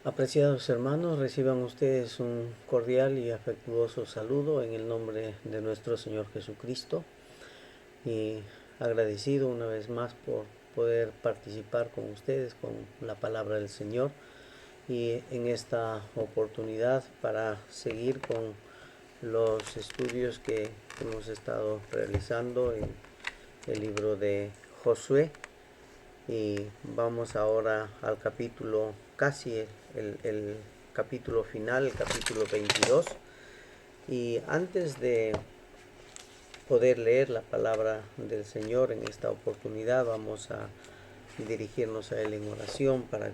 Apreciados hermanos, reciban ustedes un cordial y afectuoso saludo en el nombre de nuestro Señor Jesucristo y agradecido una vez más por poder participar con ustedes con la palabra del Señor y en esta oportunidad para seguir con los estudios que hemos estado realizando en el libro de Josué. Y vamos ahora al capítulo, casi el capítulo final, el capítulo 22. Y antes de poder leer la palabra del Señor en esta oportunidad, vamos a dirigirnos a Él en oración para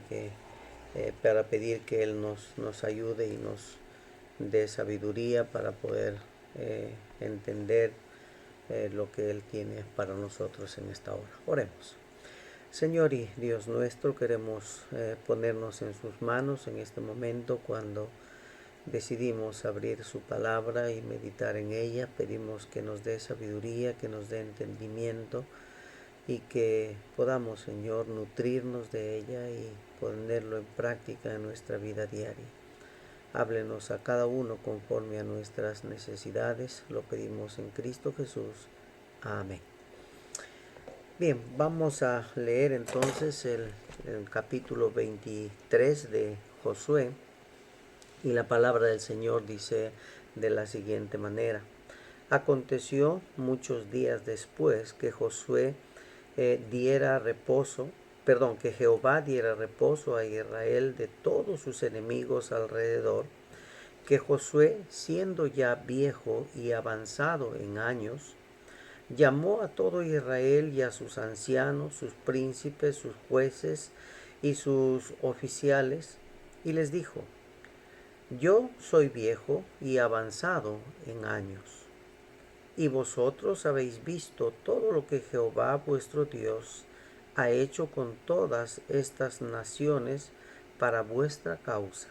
pedir que Él nos ayude y nos dé sabiduría para poder entender lo que Él tiene para nosotros en esta hora. Oremos. Señor y Dios nuestro, queremos ponernos en sus manos en este momento cuando decidimos abrir su palabra y meditar en ella. Pedimos que nos dé sabiduría, que nos dé entendimiento y que podamos, Señor, nutrirnos de ella y ponerlo en práctica en nuestra vida diaria. Háblenos a cada uno conforme a nuestras necesidades. Lo pedimos en Cristo Jesús. Amén. Bien, vamos a leer entonces el capítulo 23 de Josué y la palabra del Señor dice de la siguiente manera. Aconteció muchos días después que que Jehová diera reposo a Israel de todos sus enemigos alrededor, que Josué, siendo ya viejo y avanzado en años, llamó a todo Israel y a sus ancianos, sus príncipes, sus jueces y sus oficiales, y les dijo: Yo soy viejo y avanzado en años, y vosotros habéis visto todo lo que Jehová vuestro Dios ha hecho con todas estas naciones para vuestra causa,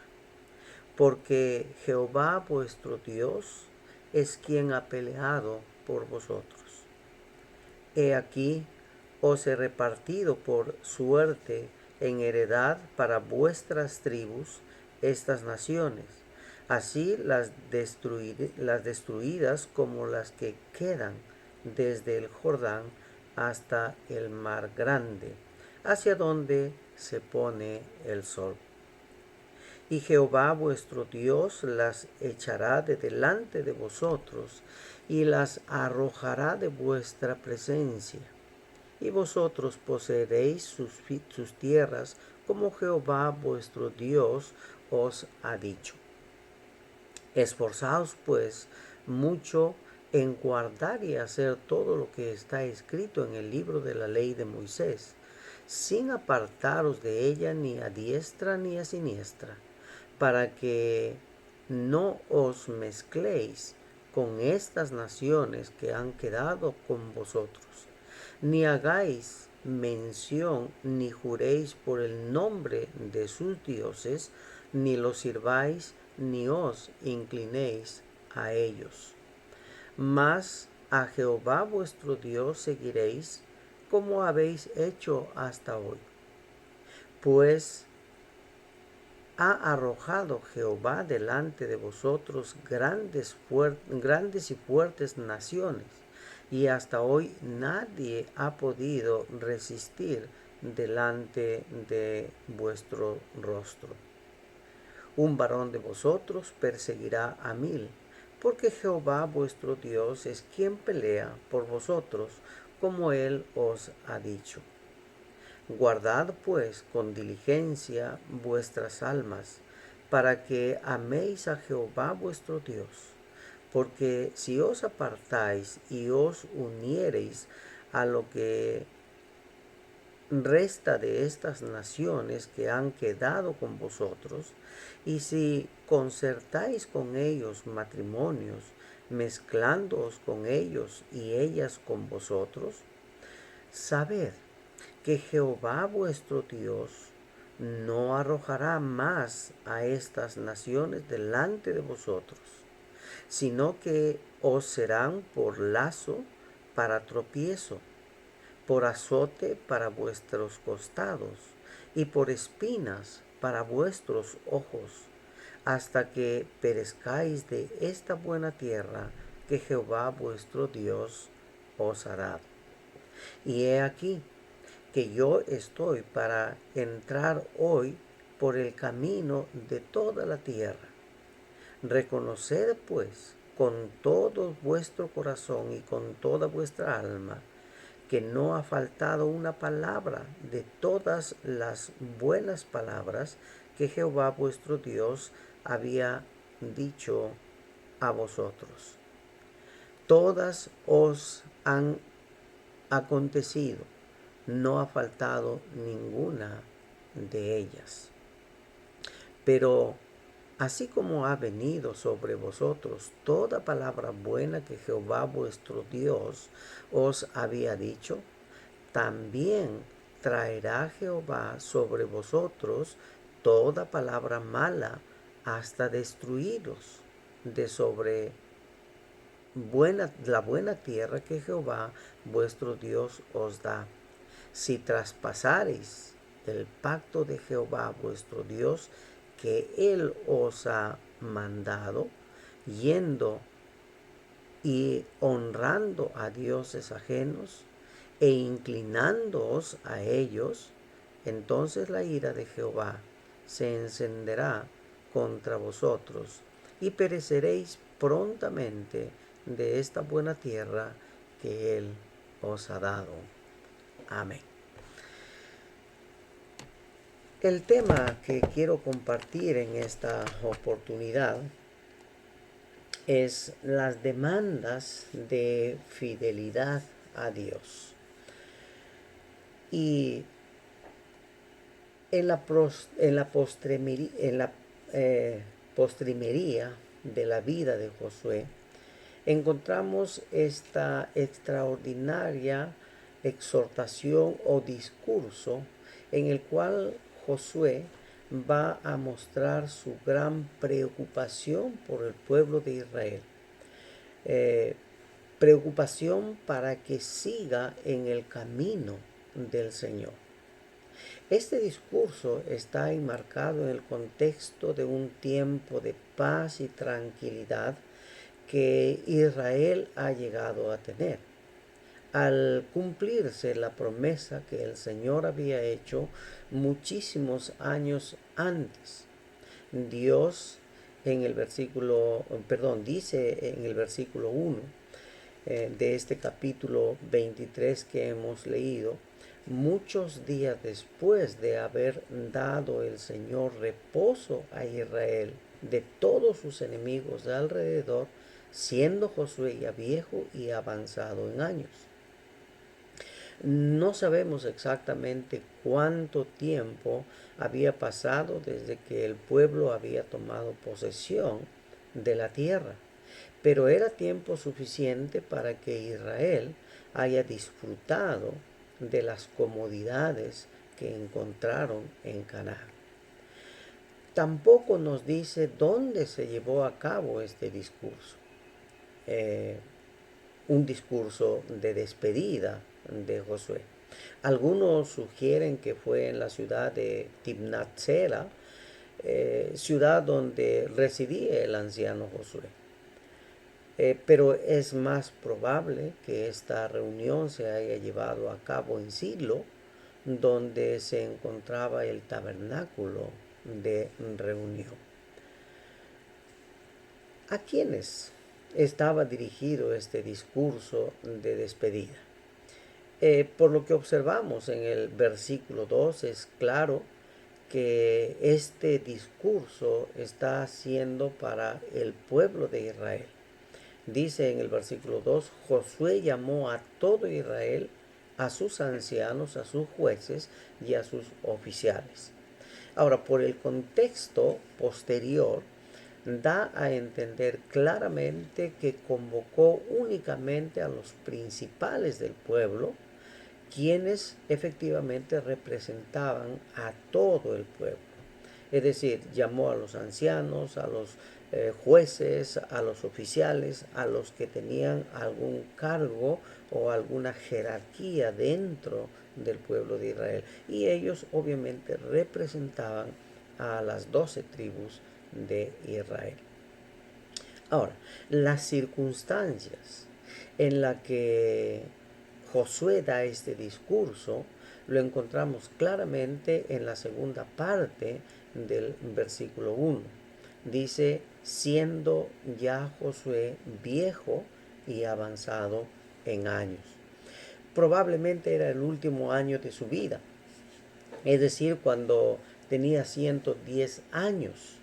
porque Jehová vuestro Dios es quien ha peleado por vosotros. He aquí, os he repartido por suerte en heredad para vuestras tribus estas naciones, así las destruidas como las que quedan desde el Jordán hasta el mar grande, hacia donde se pone el sol. Y Jehová vuestro Dios las echará de delante de vosotros y las arrojará de vuestra presencia. Y vosotros poseeréis sus tierras como Jehová vuestro Dios os ha dicho. Esforzaos pues mucho en guardar y hacer todo lo que está escrito en el libro de la ley de Moisés, sin apartaros de ella ni a diestra ni a siniestra, para que no os mezcléis con estas naciones que han quedado con vosotros, ni hagáis mención ni juréis por el nombre de sus dioses, ni los sirváis ni os inclinéis a ellos. Mas a Jehová vuestro Dios seguiréis, como habéis hecho hasta hoy. Pues ha arrojado Jehová delante de vosotros grandes y fuertes naciones, y hasta hoy nadie ha podido resistir delante de vuestro rostro. Un varón de vosotros perseguirá a 1000, porque Jehová vuestro Dios es quien pelea por vosotros, como él os ha dicho. Guardad pues con diligencia vuestras almas, para que améis a Jehová vuestro Dios, porque si os apartáis y os uniereis a lo que resta de estas naciones que han quedado con vosotros, y si concertáis con ellos matrimonios, mezclándoos con ellos y ellas con vosotros, sabed que Jehová vuestro Dios no arrojará más a estas naciones delante de vosotros, sino que os serán por lazo para tropiezo, por azote para vuestros costados, y por espinas para vuestros ojos, hasta que perezcáis de esta buena tierra que Jehová vuestro Dios os ha dado. Y he aquí que yo estoy para entrar hoy por el camino de toda la tierra. Reconoced pues con todo vuestro corazón y con toda vuestra alma que no ha faltado una palabra de todas las buenas palabras que Jehová vuestro Dios había dicho a vosotros. Todas os han acontecido, no ha faltado ninguna de ellas. Pero así como ha venido sobre vosotros toda palabra buena que Jehová vuestro Dios os había dicho, también traerá Jehová sobre vosotros toda palabra mala hasta destruiros de sobre la buena tierra que Jehová vuestro Dios os da. Si traspasareis el pacto de Jehová vuestro Dios que Él os ha mandado, yendo y honrando a dioses ajenos e inclinándoos a ellos, entonces la ira de Jehová se encenderá contra vosotros y pereceréis prontamente de esta buena tierra que Él os ha dado. Amén. El tema que quiero compartir en esta oportunidad es las demandas de fidelidad a Dios. Y en la postrimería de la vida de Josué, encontramos esta extraordinaria exhortación o discurso en el cual Josué va a mostrar su gran preocupación por el pueblo de Israel. Preocupación para que siga en el camino del Señor. Este discurso está enmarcado en el contexto de un tiempo de paz y tranquilidad que Israel ha llegado a tener. Al cumplirse la promesa que el Señor había hecho muchísimos años antes, Dios dice en el versículo 1 de este capítulo 23 que hemos leído: muchos días después de haber dado el Señor reposo a Israel de todos sus enemigos de alrededor, siendo Josué ya viejo y avanzado en años. No sabemos exactamente cuánto tiempo había pasado desde que el pueblo había tomado posesión de la tierra, pero era tiempo suficiente para que Israel haya disfrutado de las comodidades que encontraron en Canaán. Tampoco nos dice dónde se llevó a cabo este discurso. Un discurso de despedida de Josué. Algunos sugieren que fue en la ciudad de Timnat-Sera, ciudad donde residía el anciano Josué. Pero es más probable que esta reunión se haya llevado a cabo en Silo, donde se encontraba el tabernáculo de reunión. ¿A quiénes estaba dirigido este discurso de despedida? Por lo que observamos en el versículo 2, es claro que este discurso está siendo para el pueblo de Israel. Dice en el versículo 2, Josué llamó a todo Israel, a sus ancianos, a sus jueces y a sus oficiales. Ahora, por el contexto posterior, da a entender claramente que convocó únicamente a los principales del pueblo, quienes efectivamente representaban a todo el pueblo. Es decir, llamó a los ancianos, a los jueces, a los oficiales, a los que tenían algún cargo o alguna jerarquía dentro del pueblo de Israel. Y ellos obviamente representaban a las 12 tribus de Israel. Ahora, las circunstancias en las que Josué da este discurso lo encontramos claramente en la segunda parte del versículo 1. Dice, siendo ya Josué viejo y avanzado en años. Probablemente era el último año de su vida, es decir, cuando tenía 110 años,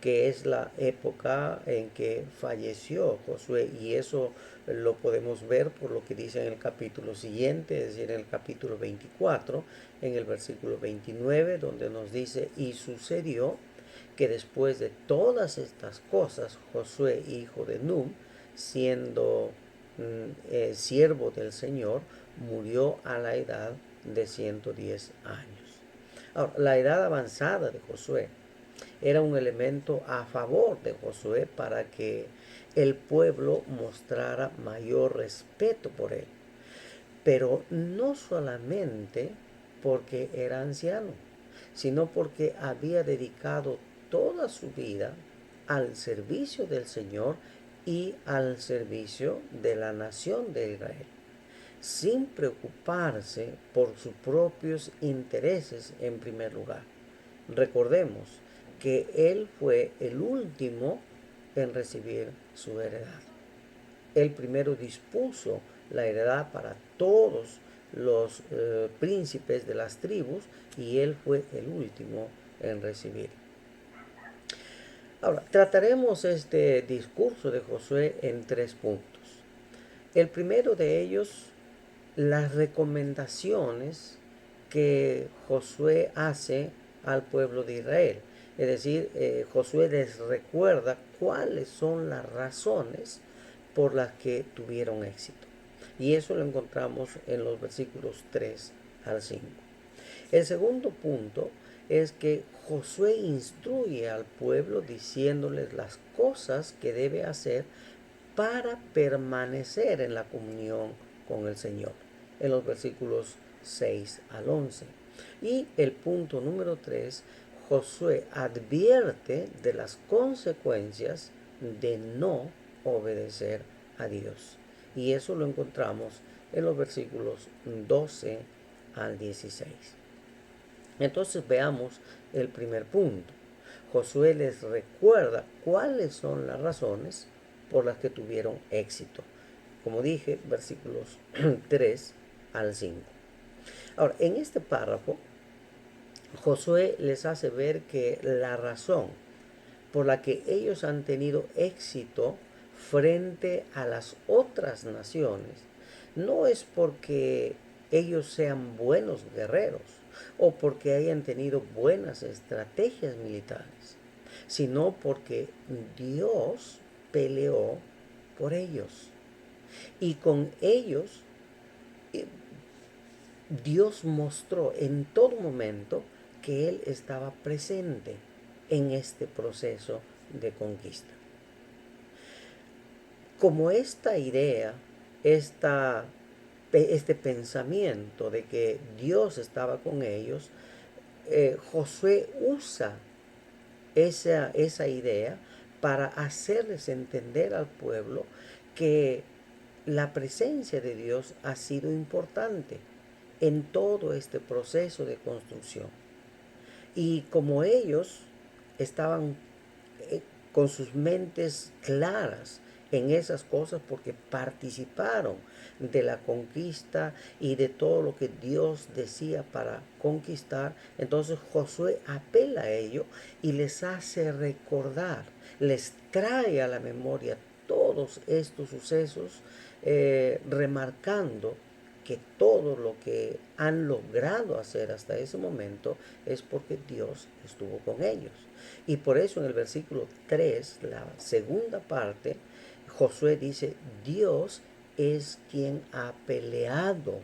que es la época en que falleció Josué, y eso lo podemos ver por lo que dice en el capítulo siguiente, es decir, en el capítulo 24, en el versículo 29, donde nos dice, y sucedió que después de todas estas cosas, Josué, hijo de Nun, siendo siervo del Señor, murió a la edad de 110 años. Ahora, la edad avanzada de Josué era un elemento a favor de Josué para que el pueblo mostrara mayor respeto por él. Pero no solamente porque era anciano, sino porque había dedicado toda su vida al servicio del Señor y al servicio de la nación de Israel, sin preocuparse por sus propios intereses en primer lugar. Recordemos que él fue el último en recibir su heredad. Él primero dispuso la heredad para todos los príncipes de las tribus y él fue el último en recibir. Ahora, trataremos este discurso de Josué en 3 puntos. El primero de ellos, las recomendaciones que Josué hace al pueblo de Israel. Es decir, Josué les recuerda cuáles son las razones por las que tuvieron éxito. Y eso lo encontramos en los versículos 3 al 5. El segundo punto es que Josué instruye al pueblo diciéndoles las cosas que debe hacer para permanecer en la comunión con el Señor, en los versículos 6 al 11. Y el punto número 3, Josué advierte de las consecuencias de no obedecer a Dios. Y eso lo encontramos en los versículos 12 al 16. Entonces veamos el primer punto. Josué les recuerda cuáles son las razones por las que tuvieron éxito. Como dije, versículos 3 al 5. Ahora, en este párrafo, Josué les hace ver que la razón por la que ellos han tenido éxito frente a las otras naciones no es porque ellos sean buenos guerreros o porque hayan tenido buenas estrategias militares, sino porque Dios peleó por ellos. Y con ellos, Dios mostró en todo momento que Él estaba presente en este proceso de conquista. Como esta idea, este pensamiento de que Dios estaba con ellos, Josué usa esa idea para hacerles entender al pueblo que la presencia de Dios ha sido importante en todo este proceso de construcción. Y como ellos estaban con sus mentes claras en esas cosas porque participaron de la conquista y de todo lo que Dios decía para conquistar, entonces Josué apela a ello y les hace recordar, les trae a la memoria todos estos sucesos, remarcando que todo lo que han logrado hacer hasta ese momento es porque Dios estuvo con ellos. Y por eso en el versículo 3, la segunda parte, Josué dice, Dios es quien ha peleado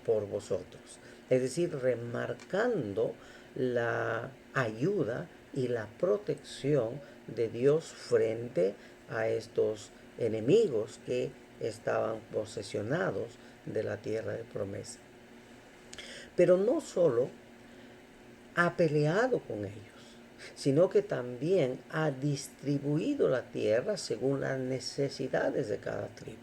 por vosotros. Es decir, remarcando la ayuda y la protección de Dios frente a estos enemigos que estaban posesionados de la tierra de promesa. Pero no solo ha peleado con ellos, sino que también ha distribuido la tierra según las necesidades de cada tribu.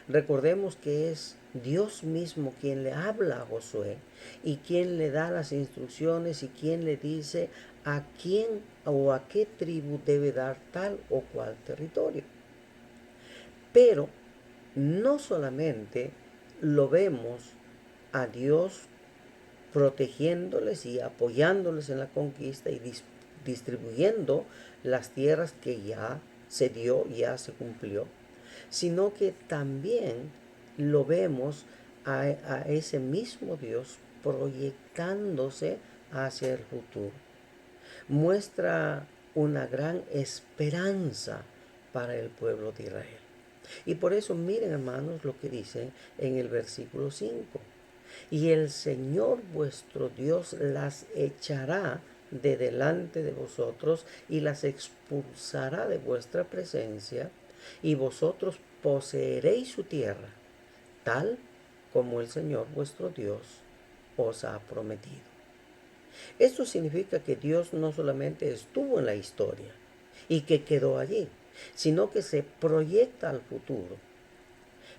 Recordemos que es Dios mismo quien le habla a Josué y quien le da las instrucciones y quien le dice a quién o a qué tribu debe dar tal o cual territorio. Pero no solamente lo vemos a Dios protegiéndoles y apoyándoles en la conquista y distribuyendo las tierras que ya se dio, ya se cumplió, sino que también lo vemos a ese mismo Dios proyectándose hacia el futuro. Muestra una gran esperanza para el pueblo de Israel. Y por eso miren, hermanos, lo que dice en el versículo 5. Y el Señor vuestro Dios las echará de delante de vosotros y las expulsará de vuestra presencia, y vosotros poseeréis su tierra, tal como el Señor vuestro Dios os ha prometido. Esto significa que Dios no solamente estuvo en la historia y que quedó allí, sino que se proyecta al futuro.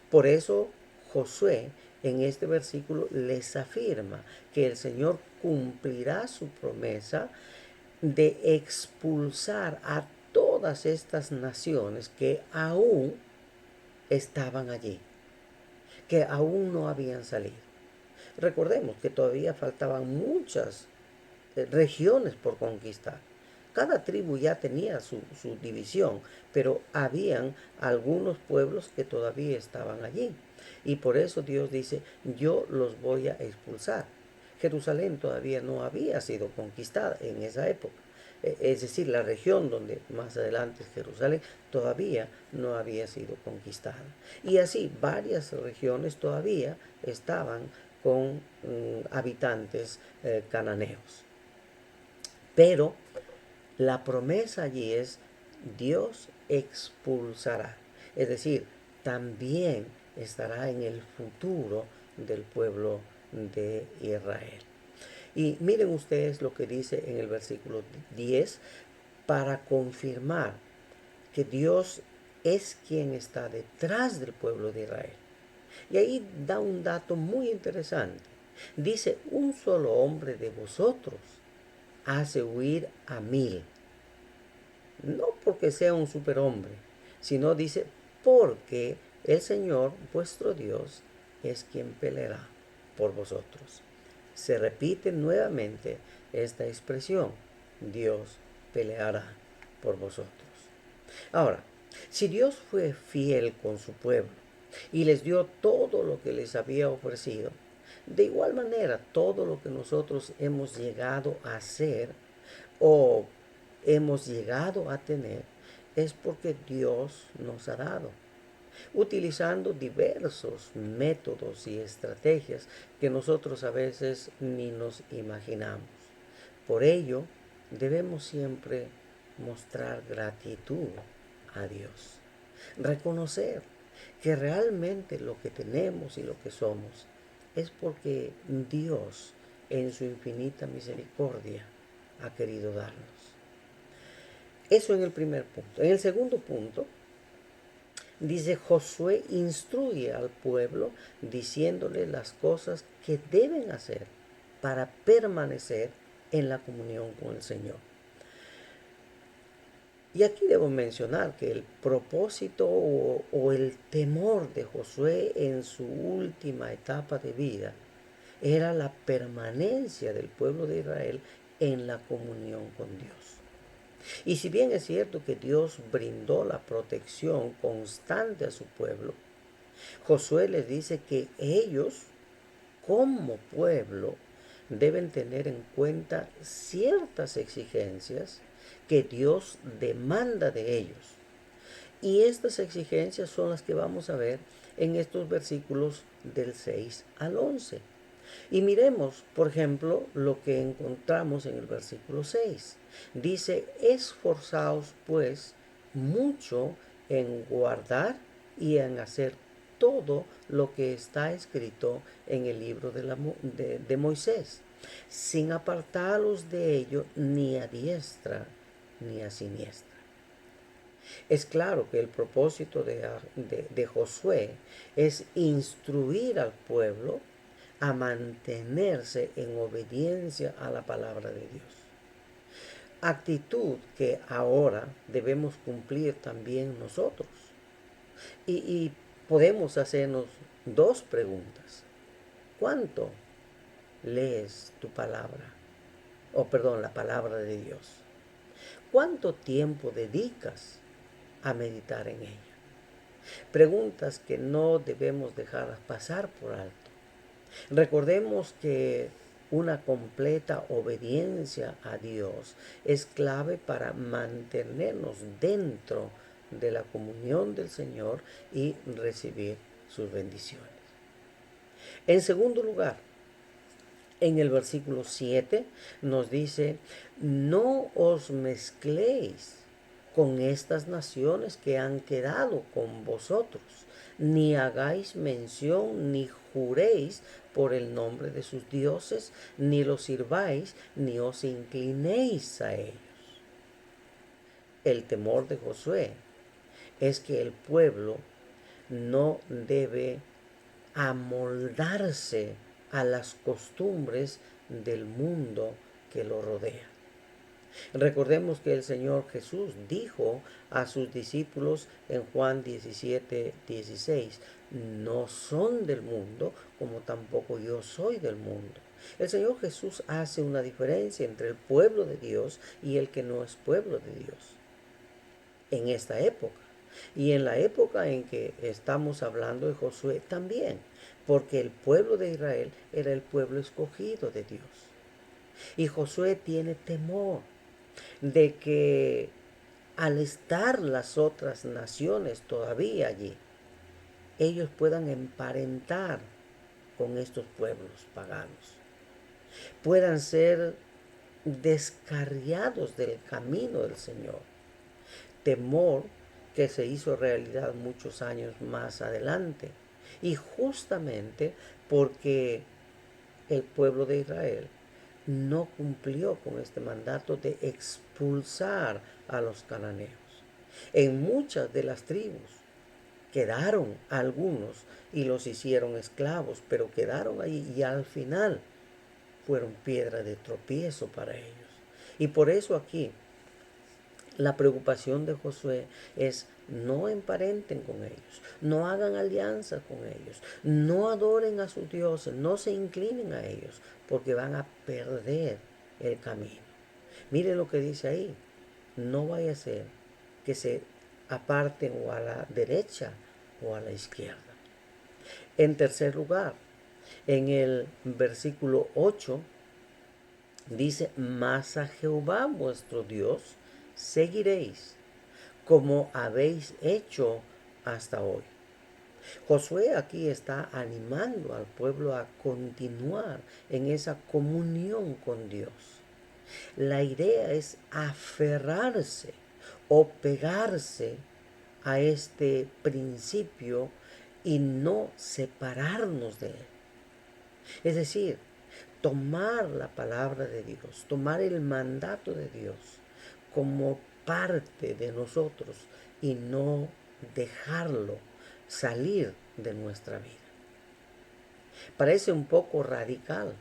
Por eso Josué en este versículo les afirma que el Señor cumplirá su promesa de expulsar a todas estas naciones que aún estaban allí, que aún no habían salido. Recordemos que todavía faltaban muchas regiones por conquistar. Cada tribu ya tenía su división, pero habían algunos pueblos que todavía estaban allí. Y por eso Dios dice, yo los voy a expulsar. Jerusalén todavía no había sido conquistada en esa época. Es decir, la región donde más adelante es Jerusalén todavía no había sido conquistada. Y así varias regiones todavía estaban con habitantes cananeos. Pero la promesa allí es Dios expulsará. Es decir, también estará en el futuro del pueblo de Israel. Y miren ustedes lo que dice en el versículo 10 para confirmar que Dios es quien está detrás del pueblo de Israel. Y ahí da un dato muy interesante. Dice, un solo hombre de vosotros hace huir a 1000. No porque sea un superhombre, sino dice, porque el Señor, vuestro Dios, es quien peleará por vosotros. Se repite nuevamente esta expresión, Dios peleará por vosotros. Ahora, si Dios fue fiel con su pueblo y les dio todo lo que les había ofrecido, de igual manera todo lo que nosotros hemos llegado a hacer o hemos llegado a tener es porque Dios nos ha dado, utilizando diversos métodos y estrategias que nosotros a veces ni nos imaginamos. Por ello, debemos siempre mostrar gratitud a Dios, reconocer que realmente lo que tenemos y lo que somos es porque Dios en su infinita misericordia ha querido darnos. Eso en el primer punto. En el segundo punto, dice Josué instruye al pueblo diciéndole las cosas que deben hacer para permanecer en la comunión con el Señor. Y aquí debo mencionar que el propósito o el temor de Josué en su última etapa de vida era la permanencia del pueblo de Israel en la comunión con Dios. Y si bien es cierto que Dios brindó la protección constante a su pueblo, Josué les dice que ellos, como pueblo, deben tener en cuenta ciertas exigencias que Dios demanda de ellos. Y estas exigencias son las que vamos a ver en estos versículos del 6 al 11. Y miremos, por ejemplo, lo que encontramos en el versículo 6. Dice, esforzaos pues mucho en guardar y en hacer todo lo que está escrito en el libro de Moisés, sin apartaros de ello ni a diestra ni a siniestra. Es claro que el propósito de Josué es instruir al pueblo a mantenerse en obediencia a la palabra de Dios. Actitud que ahora debemos cumplir también nosotros. Y podemos hacernos dos preguntas. ¿Cuánto lees tu palabra? La palabra de Dios. ¿Cuánto tiempo dedicas a meditar en ella? Preguntas que no debemos dejar pasar por alto. Recordemos que una completa obediencia a Dios es clave para mantenernos dentro de la comunión del Señor y recibir sus bendiciones. En segundo lugar, en el versículo 7 nos dice: no os mezcléis con estas naciones que han quedado con vosotros, ni hagáis mención ni juréis por el nombre de sus dioses, ni los sirváis, ni os inclinéis a ellos. El temor de Josué es que el pueblo no debe amoldarse a las costumbres del mundo que lo rodea. Recordemos que el Señor Jesús dijo a sus discípulos en Juan 17:16: no son del mundo, como tampoco yo soy del mundo. El Señor Jesús hace una diferencia entre el pueblo de Dios y el que no es pueblo de Dios en esta época. Y en la época en que estamos hablando de Josué también, porque el pueblo de Israel era el pueblo escogido de Dios. Y Josué tiene temor de que al estar las otras naciones todavía allí, ellos puedan emparentar con estos pueblos paganos, puedan ser descarriados del camino del Señor. Temor que se hizo realidad muchos años más adelante. Y justamente porque el pueblo de Israel no cumplió con este mandato de expulsar a los cananeos. En muchas de las tribus quedaron algunos y los hicieron esclavos, pero quedaron ahí y al final fueron piedra de tropiezo para ellos. Y por eso aquí la preocupación de Josué es: no emparenten con ellos, no hagan alianza con ellos, no adoren a sus dioses, no se inclinen a ellos, porque van a perder el camino. Miren lo que dice ahí: no vaya a ser que se aparten o a la derecha o a la izquierda. En tercer lugar, en el versículo 8 dice: mas a Jehová vuestro Dios seguiréis, como habéis hecho hasta hoy. Josué aquí está animando al pueblo a continuar en esa comunión con Dios. La idea es aferrarse o pegarse a este principio y no separarnos de él. Es decir, tomar la palabra de Dios, tomar el mandato de Dios como parte de nosotros y no dejarlo salir de nuestra vida. Parece un poco radical,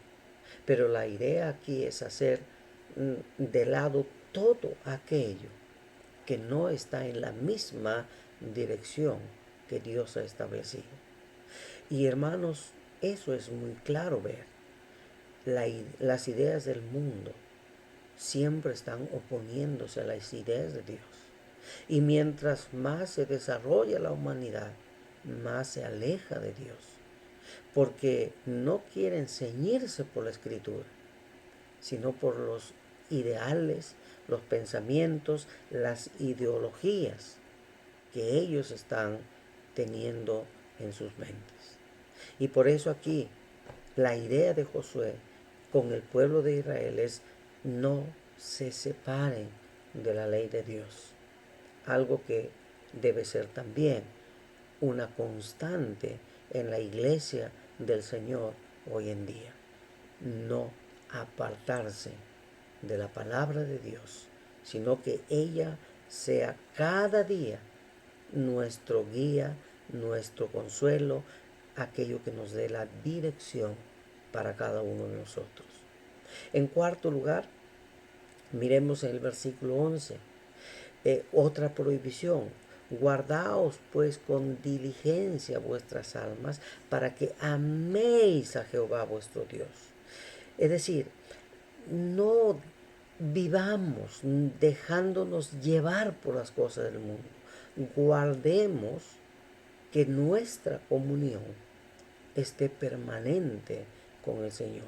pero la idea aquí es hacer de lado todo aquello que no está en la misma dirección que Dios ha establecido. Y hermanos, eso es muy claro ver. Las ideas del mundo siempre están oponiéndose a las ideas de Dios. Y mientras más se desarrolla la humanidad, más se aleja de Dios. Porque no quieren ceñirse por la Escritura, sino por los ideales, los pensamientos, las ideologías que ellos están teniendo en sus mentes. Y por eso aquí la idea de Josué con el pueblo de Israel es: no se separen de la ley de Dios. Algo que debe ser también una constante en la iglesia del Señor hoy en día. No apartarse de la palabra de Dios, sino que ella sea cada día nuestro guía, nuestro consuelo, aquello que nos dé la dirección para cada uno de nosotros. En cuarto lugar, miremos en el versículo 11, otra prohibición. Guardaos pues con diligencia vuestras almas para que améis a Jehová vuestro Dios. Es decir, no vivamos dejándonos llevar por las cosas del mundo. Guardemos que nuestra comunión esté permanente con el Señor.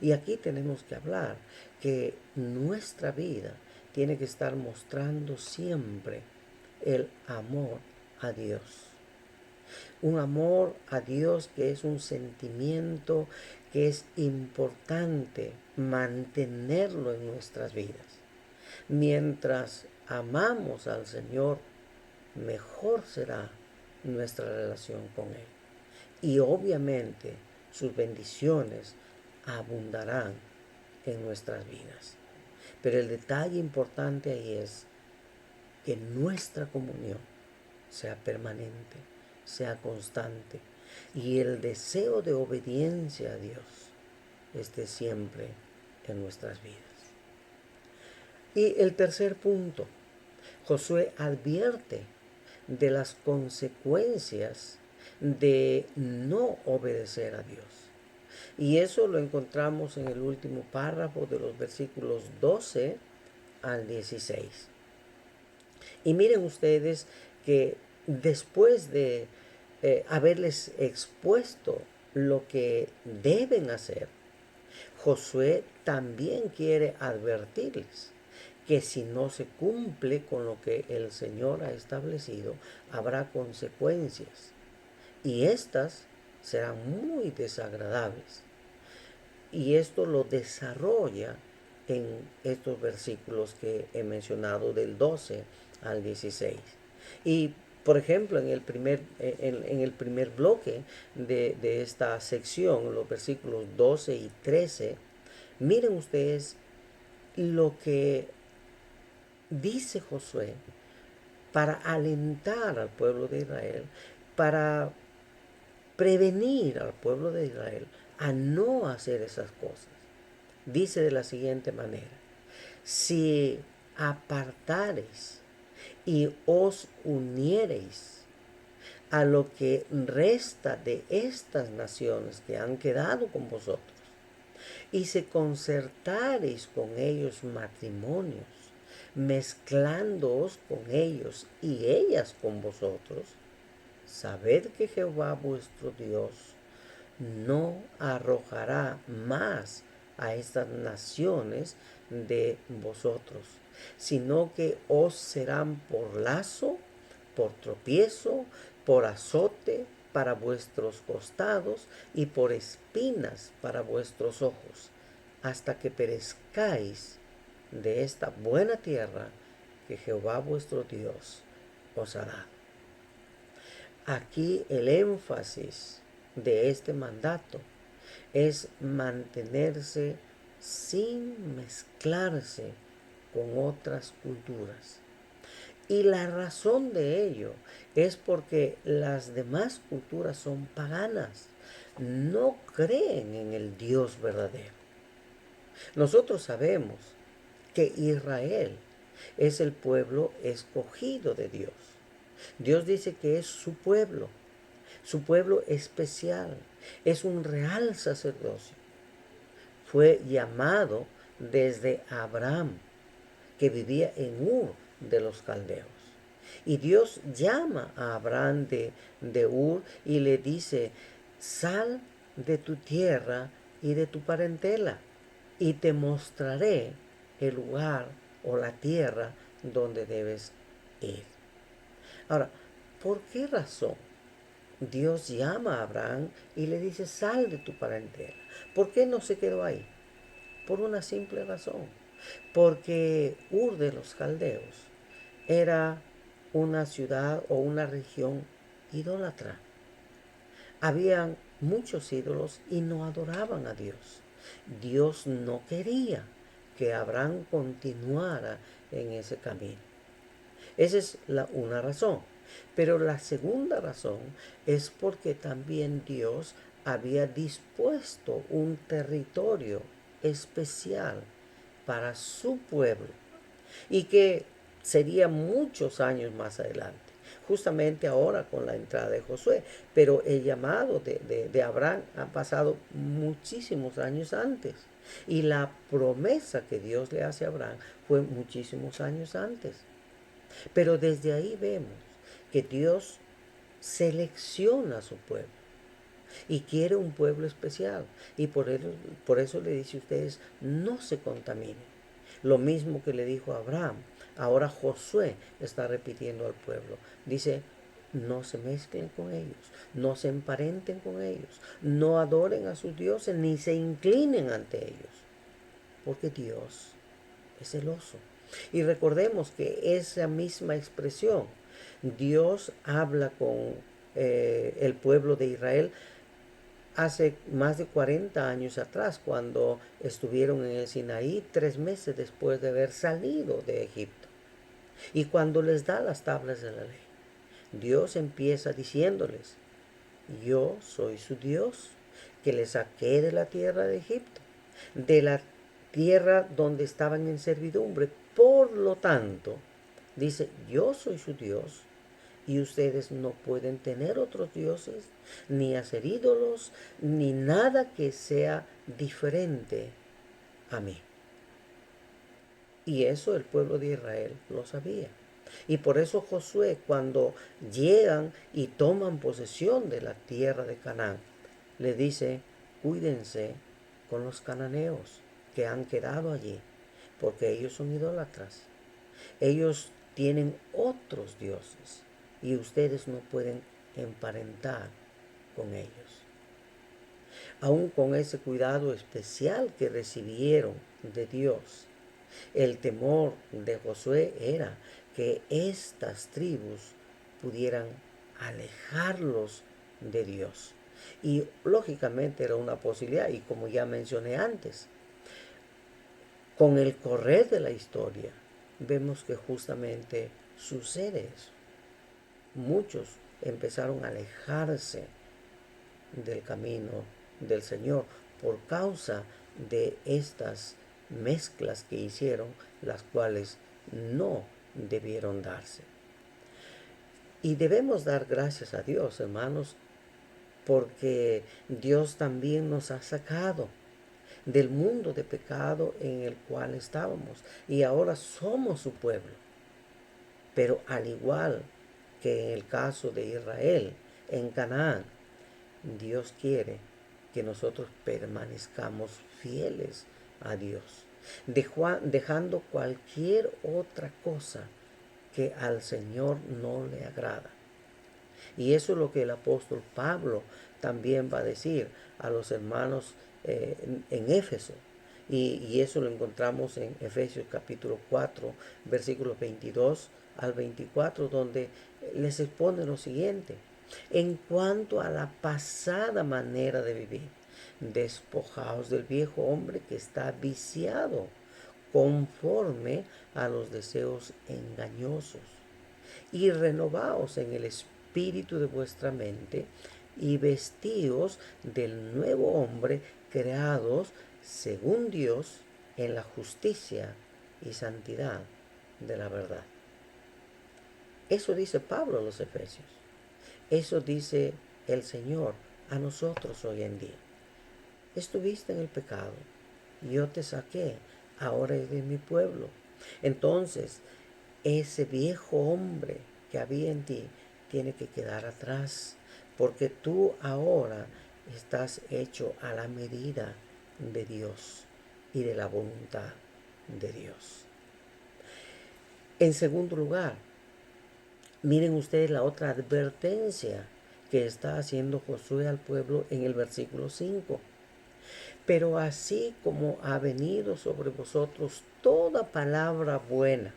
Y aquí tenemos que hablar que nuestra vida tiene que estar mostrando siempre el amor a Dios. Un amor a Dios que es un sentimiento que es importante mantenerlo en nuestras vidas. Mientras amamos al Señor, mejor será nuestra relación con Él. Y obviamente sus bendiciones abundarán en nuestras vidas. Pero el detalle importante ahí es que nuestra comunión sea permanente, sea constante, y el deseo de obediencia a Dios esté siempre en nuestras vidas. Y el tercer punto, Josué advierte de las consecuencias de no obedecer a Dios. Y eso lo encontramos en el último párrafo de los versículos 12 al 16. Y miren ustedes que después de haberles expuesto lo que deben hacer, Josué también quiere advertirles que si no se cumple con lo que el Señor ha establecido, habrá consecuencias. Y estas serán muy desagradables. Y esto lo desarrolla en estos versículos que he mencionado del 12 al 16. Y por ejemplo, en el primer bloque de esta sección, los versículos 12 y 13, miren ustedes lo que dice Josué para alentar al pueblo de Israel, para prevenir al pueblo de Israel a no hacer esas cosas. Dice de la siguiente manera: si apartareis y os uniereis a lo que resta de estas naciones que han quedado con vosotros, y se concertareis con ellos matrimonios, mezclándoos con ellos y ellas con vosotros, sabed que Jehová vuestro Dios no arrojará más a estas naciones de vosotros, sino que os serán por lazo, por tropiezo, por azote para vuestros costados y por espinas para vuestros ojos, hasta que perezcáis de esta buena tierra que Jehová vuestro Dios os ha dado. Aquí el énfasis de este mandato es mantenerse sin mezclarse con otras culturas. Y la razón de ello es porque las demás culturas son paganas, no creen en el Dios verdadero. Nosotros sabemos que Israel es el pueblo escogido de Dios. Dios dice que es su pueblo especial, es un real sacerdocio. Fue llamado desde Abraham, que vivía en Ur de los Caldeos. Y Dios llama a Abraham de Ur y le dice: sal de tu tierra y de tu parentela, y te mostraré el lugar o la tierra donde debes ir. Ahora, ¿por qué razón Dios llama a Abraham y le dice: sal de tu parentela? ¿Por qué no se quedó ahí? Por una simple razón. Porque Ur de los Caldeos era una ciudad o una región idólatra. Habían muchos ídolos y no adoraban a Dios. Dios no quería que Abraham continuara en ese camino. Esa es una razón. Pero la segunda razón es porque también Dios había dispuesto un territorio especial para su pueblo y que sería muchos años más adelante, justamente ahora con la entrada de Josué. Pero el llamado de Abraham ha pasado muchísimos años antes y la promesa que Dios le hace a Abraham fue muchísimos años antes. Pero desde ahí vemos que Dios selecciona a su pueblo y quiere un pueblo especial. Y por eso le dice a ustedes, no se contaminen. Lo mismo que le dijo a Abraham. Ahora Josué está repitiendo al pueblo. Dice, no se mezclen con ellos, no se emparenten con ellos, no adoren a sus dioses ni se inclinen ante ellos, porque Dios es celoso. Y recordemos que esa misma expresión, Dios habla con el pueblo de Israel hace más de 40 años atrás, cuando estuvieron en el Sinaí 3 meses después de haber salido de Egipto. Y cuando les da las tablas de la ley, Dios empieza diciéndoles, yo soy su Dios, que les saqué de la tierra de Egipto, de la tierra donde estaban en servidumbre. Por lo tanto, dice, yo soy su Dios y ustedes no pueden tener otros dioses, ni hacer ídolos, ni nada que sea diferente a mí. Y eso el pueblo de Israel lo sabía. Y por eso Josué, cuando llegan y toman posesión de la tierra de Canaán, le dice, cuídense con los cananeos que han quedado allí, porque ellos son idólatras. Ellos tienen otros dioses y ustedes no pueden emparentar con ellos. Aún con ese cuidado especial que recibieron de Dios, el temor de Josué era que estas tribus pudieran alejarlos de Dios. Y lógicamente era una posibilidad, y como ya mencioné antes, con el correr de la historia, vemos que justamente sucede eso. Muchos empezaron a alejarse del camino del Señor por causa de estas mezclas que hicieron, las cuales no debieron darse. Y debemos dar gracias a Dios, hermanos, porque Dios también nos ha sacado del mundo de pecado en el cual estábamos y ahora somos su pueblo. Pero al igual que en el caso de Israel, en Canaán, Dios quiere que nosotros permanezcamos fieles a Dios, dejando cualquier otra cosa que al Señor no le agrada. Y eso es lo que el apóstol Pablo también va a decir a los hermanos en Éfeso. Y eso lo encontramos en Efesios capítulo 4, versículos 22 al 24, donde les expone lo siguiente. En cuanto a la pasada manera de vivir, despojaos del viejo hombre que está viciado conforme a los deseos engañosos y renovaos en el espíritu de vuestra mente y vestíos del nuevo hombre creados según Dios en la justicia y santidad de la verdad. Eso dice Pablo a los Efesios. Eso dice el Señor a nosotros hoy en día. Estuviste en el pecado, yo te saqué, ahora eres mi pueblo. Entonces, ese viejo hombre que había en ti tiene que quedar atrás, porque tú ahora estás hecho a la medida de Dios y de la voluntad de Dios. En segundo lugar, miren ustedes la otra advertencia que está haciendo Josué al pueblo en el versículo 5. Pero así como ha venido sobre vosotros toda palabra buena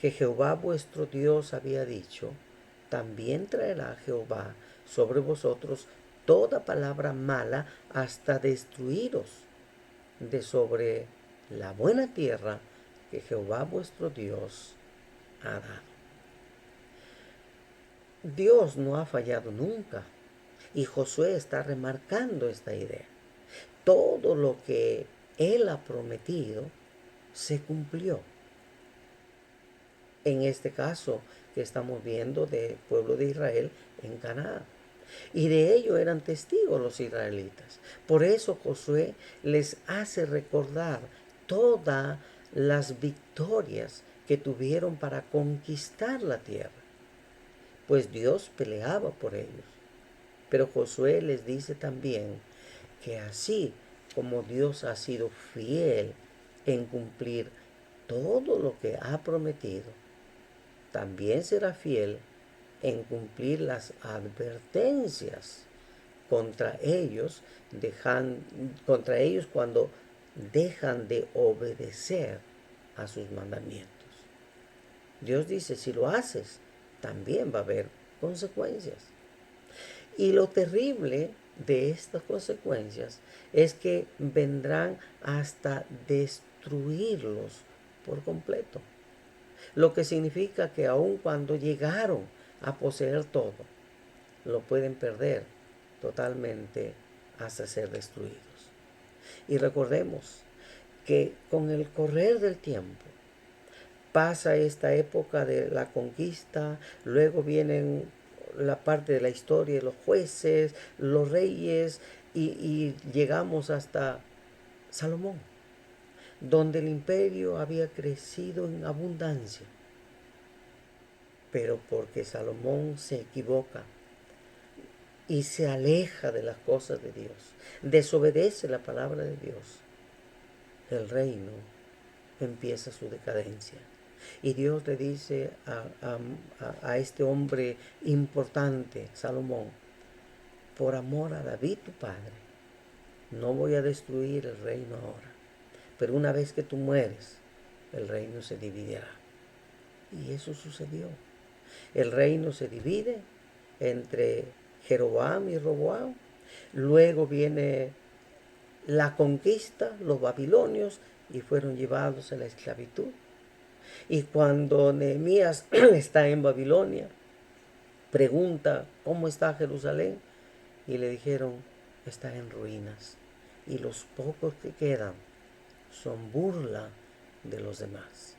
que Jehová vuestro Dios había dicho, también traerá Jehová sobre vosotros toda palabra mala hasta destruiros. de sobre la buena tierra que Jehová vuestro Dios ha dado. Dios no ha fallado nunca y Josué está remarcando esta idea. Todo lo que Él ha prometido se cumplió. En este caso que estamos viendo del pueblo de Israel en Canaán. Y de ello eran testigos los israelitas. Por eso Josué les hace recordar todas las victorias que tuvieron para conquistar la tierra, pues Dios peleaba por ellos. Pero Josué les dice también que así como Dios ha sido fiel en cumplir todo lo que ha prometido, también será fiel en cumplir las advertencias contra ellos, contra ellos cuando dejan de obedecer a sus mandamientos. Dios dice, si lo haces, también va a haber consecuencias. Y lo terrible de estas consecuencias es que vendrán hasta destruirlos por completo. Lo que significa que aun cuando llegaron a poseer todo, lo pueden perder totalmente hasta ser destruidos. Y recordemos que con el correr del tiempo pasa esta época de la conquista, luego vienen la parte de la historia de los jueces, los reyes, y llegamos hasta Salomón, donde el imperio había crecido en abundancia. Pero porque Salomón se equivoca y se aleja de las cosas de Dios, desobedece la palabra de Dios, el reino empieza su decadencia. Y Dios le dice a este hombre importante, Salomón, por amor a David tu padre, no voy a destruir el reino ahora, pero una vez que tú mueres, el reino se dividirá. Y eso sucedió. El reino se divide entre Jeroboam y Roboam. Luego viene la conquista, los babilonios, y fueron llevados a la esclavitud. Y cuando Nehemías está en Babilonia, pregunta, ¿cómo está Jerusalén? Y le dijeron, está en ruinas. Y los pocos que quedan son burla de los demás.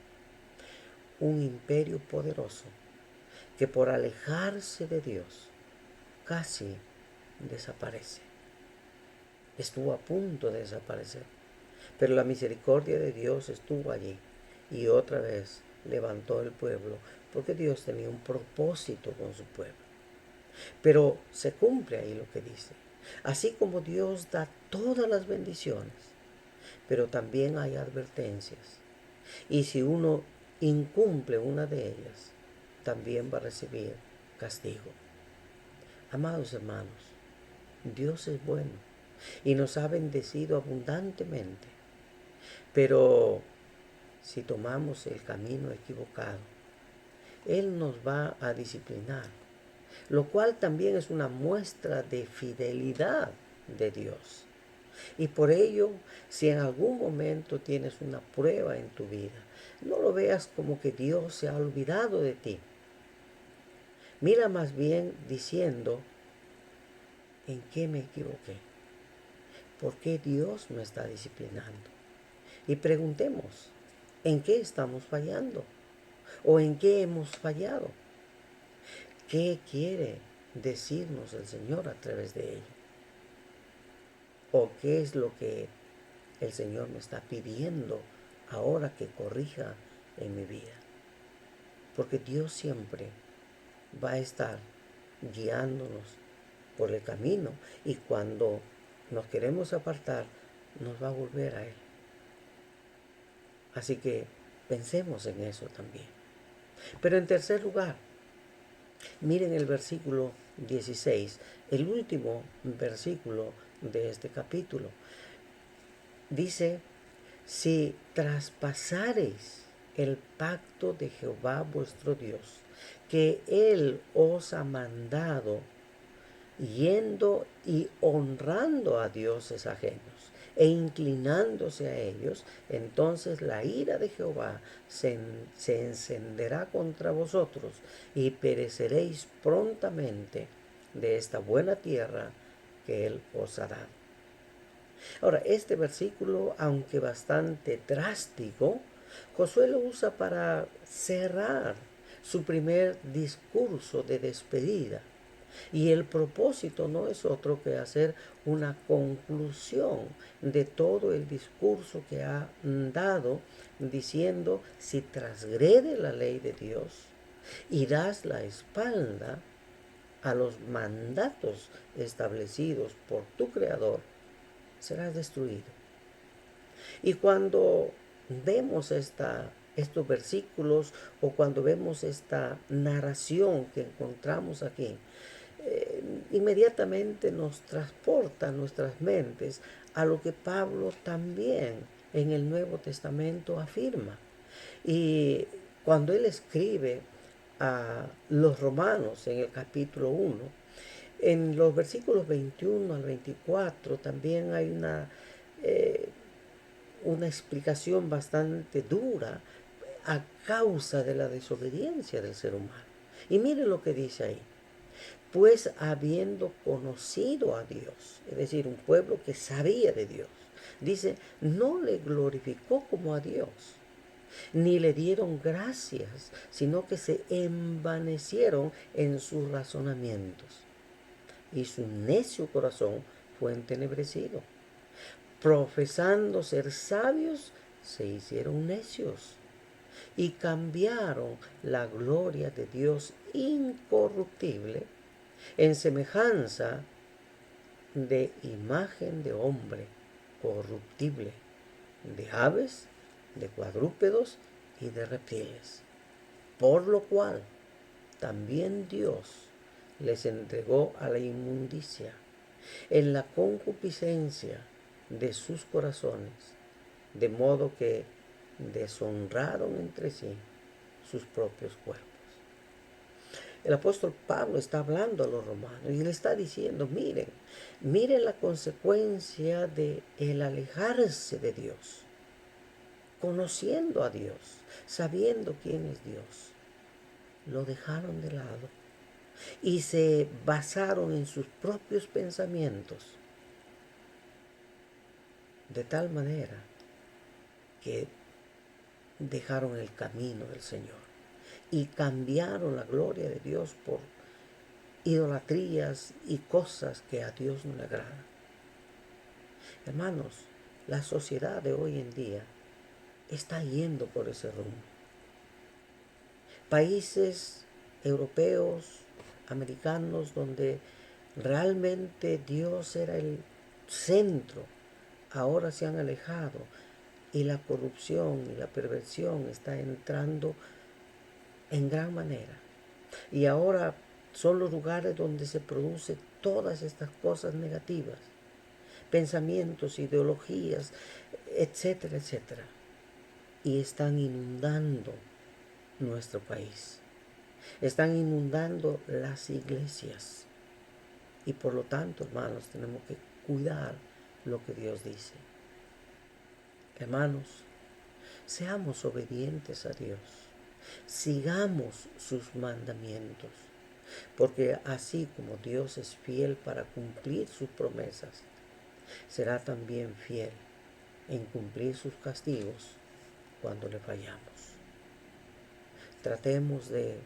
Un imperio poderoso que por alejarse de Dios casi desaparece. Estuvo a punto de desaparecer, pero la misericordia de Dios estuvo allí y otra vez levantó el pueblo, porque Dios tenía un propósito con su pueblo. Pero se cumple ahí lo que dice. Así como Dios da todas las bendiciones, pero también hay advertencias. Y si uno incumple una de ellas, también va a recibir castigo. Amados hermanos, Dios es bueno y nos ha bendecido abundantemente. Pero si tomamos el camino equivocado, Él nos va a disciplinar, lo cual también es una muestra de fidelidad de Dios. Y por ello, si en algún momento tienes una prueba en tu vida, no lo veas como que Dios se ha olvidado de ti. Mira más bien diciendo, ¿en qué me equivoqué? ¿Por qué Dios me está disciplinando? Y preguntemos, ¿en qué estamos fallando? ¿O en qué hemos fallado? ¿Qué quiere decirnos el Señor a través de ello? ¿O qué es lo que el Señor me está pidiendo ahora que corrija en mi vida? Porque Dios siempre va a estar guiándonos por el camino, y cuando nos queremos apartar, nos va a volver a Él. Así que pensemos en eso también. Pero en tercer lugar, miren el versículo 16, el último versículo de este capítulo. Dice, si traspasareis el pacto de Jehová vuestro Dios, que Él os ha mandado, yendo y honrando a dioses ajenos e inclinándose a ellos, entonces la ira de Jehová se encenderá contra vosotros y pereceréis prontamente de esta buena tierra que Él os ha dado. Ahora, este versículo, aunque bastante drástico, Josué lo usa para cerrar su primer discurso de despedida. Y el propósito no es otro que hacer una conclusión de todo el discurso que ha dado, diciendo: si transgrede la ley de Dios y das la espalda a los mandatos establecidos por tu Creador, serás destruido. Y cuando vemos estos versículos, o cuando vemos esta narración que encontramos aquí, inmediatamente nos transporta a nuestras mentes a lo que Pablo también en el Nuevo Testamento afirma. Y cuando él escribe a los romanos en el capítulo 1, en los versículos 21 al 24 también hay una explicación bastante dura a causa de la desobediencia del ser humano. Y miren lo que dice ahí: pues habiendo conocido a Dios, es decir, un pueblo que sabía de Dios, dice, no le glorificó como a Dios, ni le dieron gracias, sino que se envanecieron en sus razonamientos, y su necio corazón fue entenebrecido. Profesando ser sabios, se hicieron necios y cambiaron la gloria de Dios incorruptible en semejanza de imagen de hombre corruptible, de aves, de cuadrúpedos y de reptiles. Por lo cual también Dios les entregó a la inmundicia en la concupiscencia de sus corazones, de modo que deshonraron entre sí sus propios cuerpos. El apóstol Pablo está hablando a los romanos y le está diciendo: miren la consecuencia de el alejarse de Dios, conociendo a Dios, sabiendo quién es Dios. Lo dejaron de lado y se basaron en sus propios pensamientos, de tal manera que dejaron el camino del Señor y cambiaron la gloria de Dios por idolatrías y cosas que a Dios no le agradan. Hermanos, la sociedad de hoy en día está yendo por ese rumbo. Países europeos, americanos, donde realmente Dios era el centro, ahora se han alejado y la corrupción y la perversión está entrando en gran manera. Y ahora son los lugares donde se producen todas estas cosas negativas, pensamientos, ideologías, etcétera, etcétera. Y están inundando nuestro país. Están inundando las iglesias. Y por lo tanto, hermanos, tenemos que cuidar lo que Dios dice. Hermanos, seamos obedientes a Dios. Sigamos sus mandamientos. Porque así como Dios es fiel para cumplir sus promesas, será también fiel en cumplir sus castigos cuando le fallamos. Tratemos de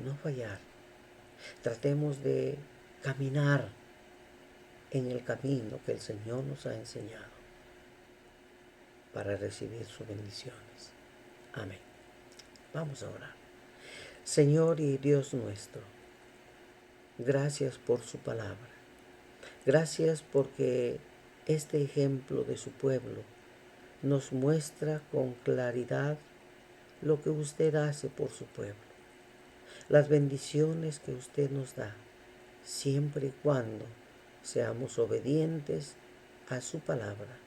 no fallar. Tratemos de caminar en el camino que el Señor nos ha enseñado para recibir sus bendiciones. Amén. Vamos a orar. Señor y Dios nuestro, gracias por su palabra. Gracias porque este ejemplo de su pueblo nos muestra con claridad lo que usted hace por su pueblo, las bendiciones que usted nos da, siempre y cuando seamos obedientes a su palabra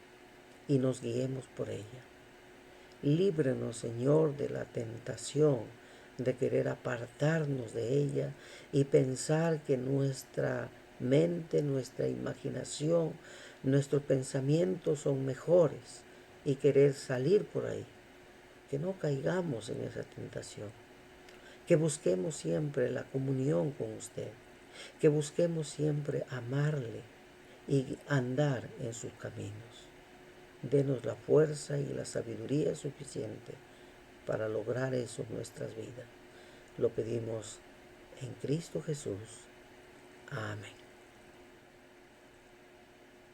y nos guiemos por ella. Líbrenos, Señor, de la tentación de querer apartarnos de ella y pensar que nuestra mente, nuestra imaginación, nuestros pensamientos son mejores y querer salir por ahí. Que no caigamos en esa tentación. Que busquemos siempre la comunión con usted. Que busquemos siempre amarle y andar en sus caminos. Denos la fuerza y la sabiduría suficiente para lograr eso en nuestras vidas. Lo pedimos en Cristo Jesús. Amén.